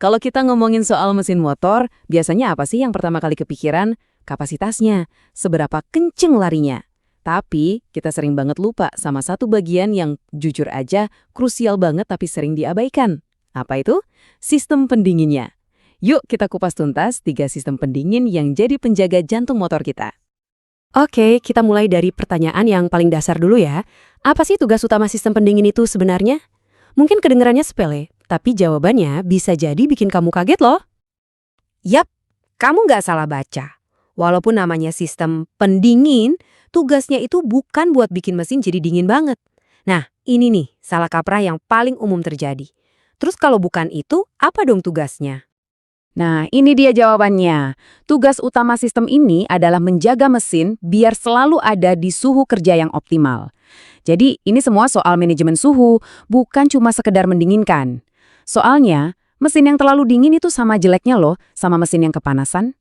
Kalau kita ngomongin soal mesin motor, biasanya apa sih yang pertama kali kepikiran? Kapasitasnya, seberapa kenceng larinya. Tapi, kita sering banget lupa sama satu bagian yang jujur aja krusial banget tapi sering diabaikan. Apa itu? Sistem pendinginnya. Yuk kita kupas tuntas 3 sistem pendingin yang jadi penjaga jantung motor kita. Oke, kita mulai dari pertanyaan yang paling dasar dulu ya. Apa sih tugas utama sistem pendingin itu sebenarnya? Mungkin kedengarannya sepele, tapi jawabannya bisa jadi bikin kamu kaget loh. Yap, kamu nggak salah baca. Walaupun namanya sistem pendingin, tugasnya itu bukan buat bikin mesin jadi dingin banget. Nah, ini nih salah kaprah yang paling umum terjadi. Terus kalau bukan itu, apa dong tugasnya? Nah, ini dia jawabannya. Tugas utama sistem ini adalah menjaga mesin biar selalu ada di suhu kerja yang optimal. Jadi, ini semua soal manajemen suhu, bukan cuma sekedar mendinginkan. Soalnya, mesin yang terlalu dingin itu sama jeleknya loh, sama mesin yang kepanasan.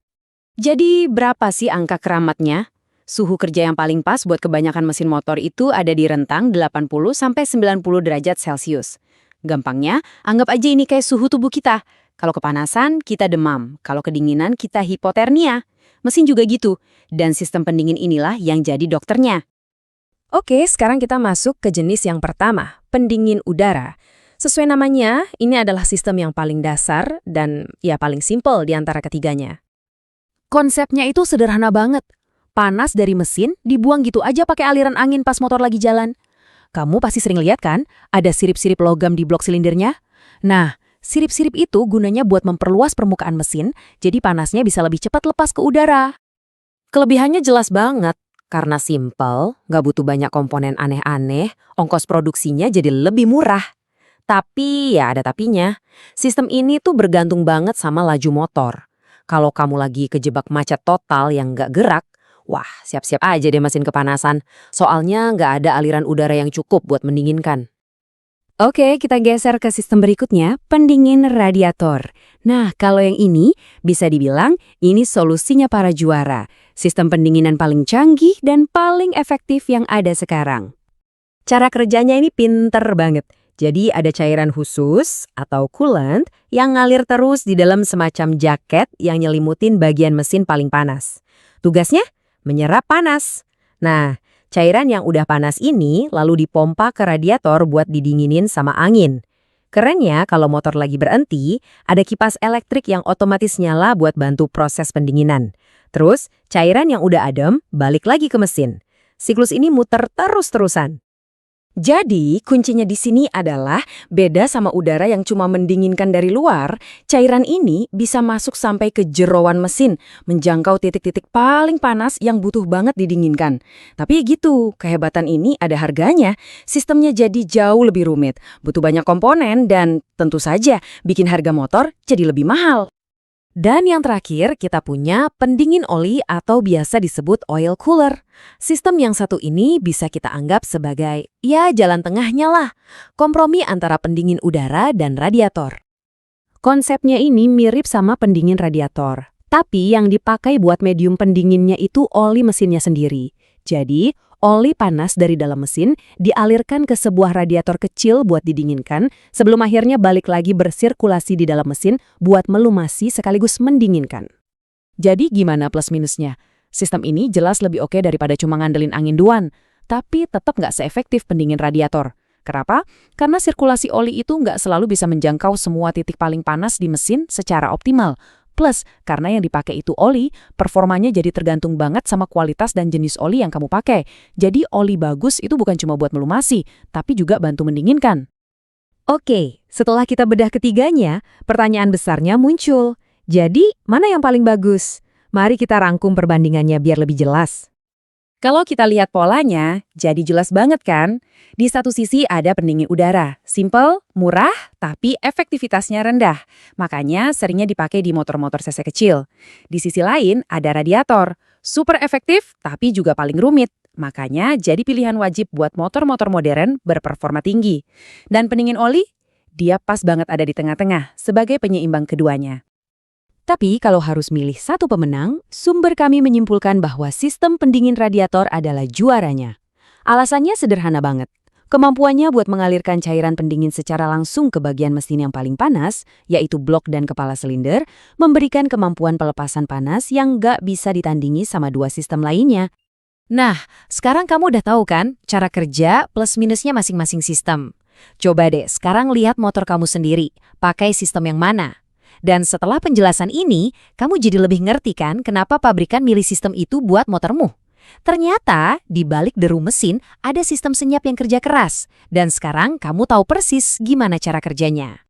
Jadi, berapa sih angka keramatnya? Suhu kerja yang paling pas buat kebanyakan mesin motor itu ada di rentang 80–90 derajat Celcius. Gampangnya, anggap aja ini kayak suhu tubuh kita. Kalau kepanasan, kita demam. Kalau kedinginan, kita hipotermia. Mesin juga gitu. Dan sistem pendingin inilah yang jadi dokternya. Oke, sekarang kita masuk ke jenis yang pertama, pendingin udara. Sesuai namanya, ini adalah sistem yang paling dasar dan ya paling simpel di antara ketiganya. Konsepnya itu sederhana banget. Panas dari mesin dibuang gitu aja pakai aliran angin pas motor lagi jalan. Kamu pasti sering lihat kan, ada sirip-sirip logam di blok silindernya? Nah, sirip-sirip itu gunanya buat memperluas permukaan mesin, jadi panasnya bisa lebih cepat lepas ke udara. Kelebihannya jelas banget. Karena simple, nggak butuh banyak komponen aneh-aneh, ongkos produksinya jadi lebih murah. Tapi ya ada tapinya, sistem ini tuh bergantung banget sama laju motor. Kalau kamu lagi kejebak macet total yang nggak gerak, wah siap-siap aja deh mesin kepanasan. Soalnya nggak ada aliran udara yang cukup buat mendinginkan. Oke, kita geser ke sistem berikutnya, pendingin radiator. Nah, kalau yang ini bisa dibilang ini solusinya para juara. Sistem pendinginan paling canggih dan paling efektif yang ada sekarang. Cara kerjanya ini pinter banget. Jadi ada cairan khusus atau coolant yang ngalir terus di dalam semacam jaket yang nyelimutin bagian mesin paling panas. Tugasnya menyerap panas. Nah, cairan yang udah panas ini lalu dipompa ke radiator buat didinginin sama angin. Kerennya kalau motor lagi berhenti, ada kipas elektrik yang otomatis nyala buat bantu proses pendinginan. Terus, cairan yang udah adem balik lagi ke mesin. Siklus ini muter terus-terusan. Jadi, kuncinya di sini adalah beda sama udara yang cuma mendinginkan dari luar, cairan ini bisa masuk sampai ke jeroan mesin, menjangkau titik-titik paling panas yang butuh banget didinginkan. Tapi gitu, kehebatan ini ada harganya. Sistemnya jadi jauh lebih rumit, butuh banyak komponen dan tentu saja bikin harga motor jadi lebih mahal. Dan yang terakhir, kita punya pendingin oli atau biasa disebut oil cooler. Sistem yang satu ini bisa kita anggap sebagai, ya jalan tengahnya lah, kompromi antara pendingin udara dan radiator. Konsepnya ini mirip sama pendingin radiator, tapi yang dipakai buat medium pendinginnya itu oli mesinnya sendiri. Jadi, oli panas dari dalam mesin dialirkan ke sebuah radiator kecil buat didinginkan sebelum akhirnya balik lagi bersirkulasi di dalam mesin buat melumasi sekaligus mendinginkan. Jadi gimana plus minusnya? Sistem ini jelas lebih oke daripada cuma ngandelin angin doang, tapi tetap nggak seefektif pendingin radiator. Kenapa? Karena sirkulasi oli itu nggak selalu bisa menjangkau semua titik paling panas di mesin secara optimal. Plus, karena yang dipakai itu oli, performanya jadi tergantung banget sama kualitas dan jenis oli yang kamu pakai. Jadi oli bagus itu bukan cuma buat melumasi, tapi juga bantu mendinginkan. Oke, setelah kita bedah ketiganya, pertanyaan besarnya muncul. Jadi, mana yang paling bagus? Mari kita rangkum perbandingannya biar lebih jelas. Kalau kita lihat polanya, jadi jelas banget kan? Di satu sisi ada pendingin udara, simple, murah, tapi efektivitasnya rendah. Makanya seringnya dipakai di motor-motor cc kecil. Di sisi lain ada radiator, super efektif tapi juga paling rumit. Makanya jadi pilihan wajib buat motor-motor modern berperforma tinggi. Dan pendingin oli, dia pas banget ada di tengah-tengah sebagai penyeimbang keduanya. Tapi kalau harus milih satu pemenang, sumber kami menyimpulkan bahwa sistem pendingin radiator adalah juaranya. Alasannya sederhana banget. Kemampuannya buat mengalirkan cairan pendingin secara langsung ke bagian mesin yang paling panas, yaitu blok dan kepala silinder, memberikan kemampuan pelepasan panas yang nggak bisa ditandingi sama dua sistem lainnya. Nah, sekarang kamu udah tahu kan cara kerja plus minusnya masing-masing sistem. Coba deh sekarang lihat motor kamu sendiri, pakai sistem yang mana. Dan setelah penjelasan ini, kamu jadi lebih ngerti kan kenapa pabrikan milih sistem itu buat motormu. Ternyata, di balik deru mesin ada sistem senyap yang kerja keras. Dan sekarang kamu tahu persis gimana cara kerjanya.